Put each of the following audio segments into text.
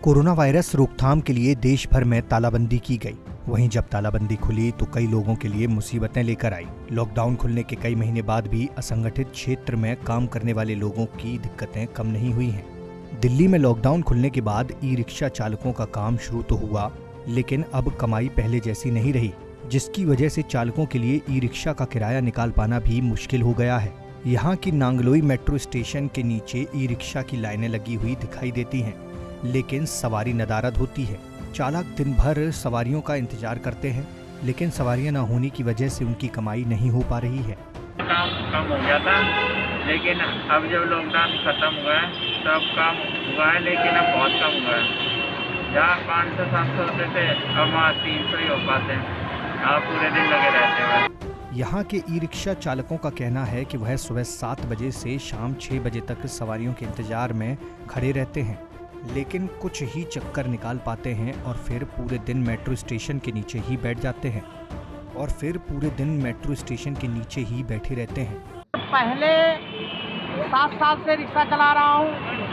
Corona virus रोकथाम के लिए देश भर में तालाबंदी की गई। वहीं जब तालाबंदी खुली तो कई लोगों के लिए मुसीबतें लेकर आई। लॉकडाउन खुलने के कई महीने बाद भी असंगठित क्षेत्र में काम करने वाले लोगों की दिक्कतें कम नहीं हुई हैं। दिल्ली में लॉकडाउन खुलने के बाद ई रिक्शा चालकों का काम शुरू तो हुआ, लेकिन अब कमाई पहले जैसी नहीं रही, जिसकी वजह से चालकों के लिए ई रिक्शा का किराया निकाल पाना भी मुश्किल हो गया है। यहाँ की नांगलोई मेट्रो स्टेशन के नीचे ई रिक्शा की लाइनें लगी हुई दिखाई देती हैं, लेकिन सवारी नदारद होती है। चालक दिन भर सवारियों का इंतजार करते हैं, लेकिन सवारियां न होने की वजह से उनकी कमाई नहीं हो पा रही है। काम कम हो गया था, लेकिन अब जब लॉकडाउन खत्म हुआ है तो अब काम हुआ है, लेकिन अब बहुत कम हुआ है। जहाँ 500-700 रुपये थे अब वहाँ 300 ही हो पाते हैं। आप पूरे दिन लगे रहते हैं। यहाँ के ई रिक्शा चालकों का कहना है कि वह सुबह 7 बजे से शाम 6 बजे तक सवारियों के इंतजार में खड़े रहते हैं, लेकिन कुछ ही चक्कर निकाल पाते हैं और फिर पूरे दिन मेट्रो स्टेशन के नीचे ही बैठ जाते हैं बैठे रहते हैं। पहले 7 साल से रिक्शा चला रहा हूँ।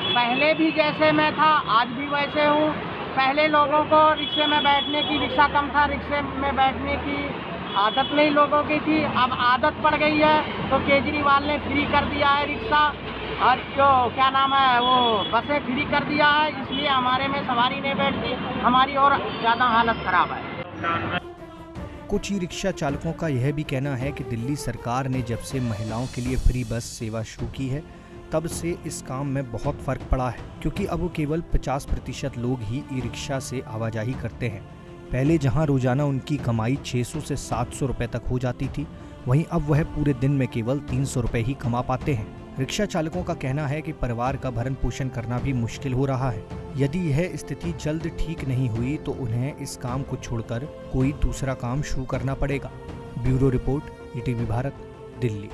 पहले भी जैसे मैं था आज भी वैसे हूँ। पहले लोगों को रिक्शे में बैठने की, रिक्शा कम था, रिक्शे में बैठने की आदत नहीं लोगों की थी। अब आदत पड़ गई है तो केजरीवाल ने फ्री कर दिया है रिक्शा, और जो क्या नाम है वो बसें फ्री कर दिया है, इसलिए हमारे में सवारी नहीं बैठती, हमारी और ज़्यादा हालत ख़राब है। कुछ ई रिक्शा चालकों का यह भी कहना है कि दिल्ली सरकार ने जब से महिलाओं के लिए फ्री बस सेवा शुरू की है, तब से इस काम में बहुत फर्क पड़ा है, क्योंकि अब केवल 50% लोग ही ई रिक्शा से आवाजाही करते हैं। पहले जहां रोजाना उनकी कमाई 600 से 700 रुपए तक हो जाती थी, वहीं अब वह पूरे दिन में केवल 300 रुपए ही कमा पाते हैं। रिक्शा चालकों का कहना है कि परिवार का भरण पोषण करना भी मुश्किल हो रहा है। यदि यह स्थिति जल्द ठीक नहीं हुई तो उन्हें इस काम को छोड़कर कोई दूसरा काम शुरू करना पड़ेगा। Bureau report, ETV Bharat, Delhi.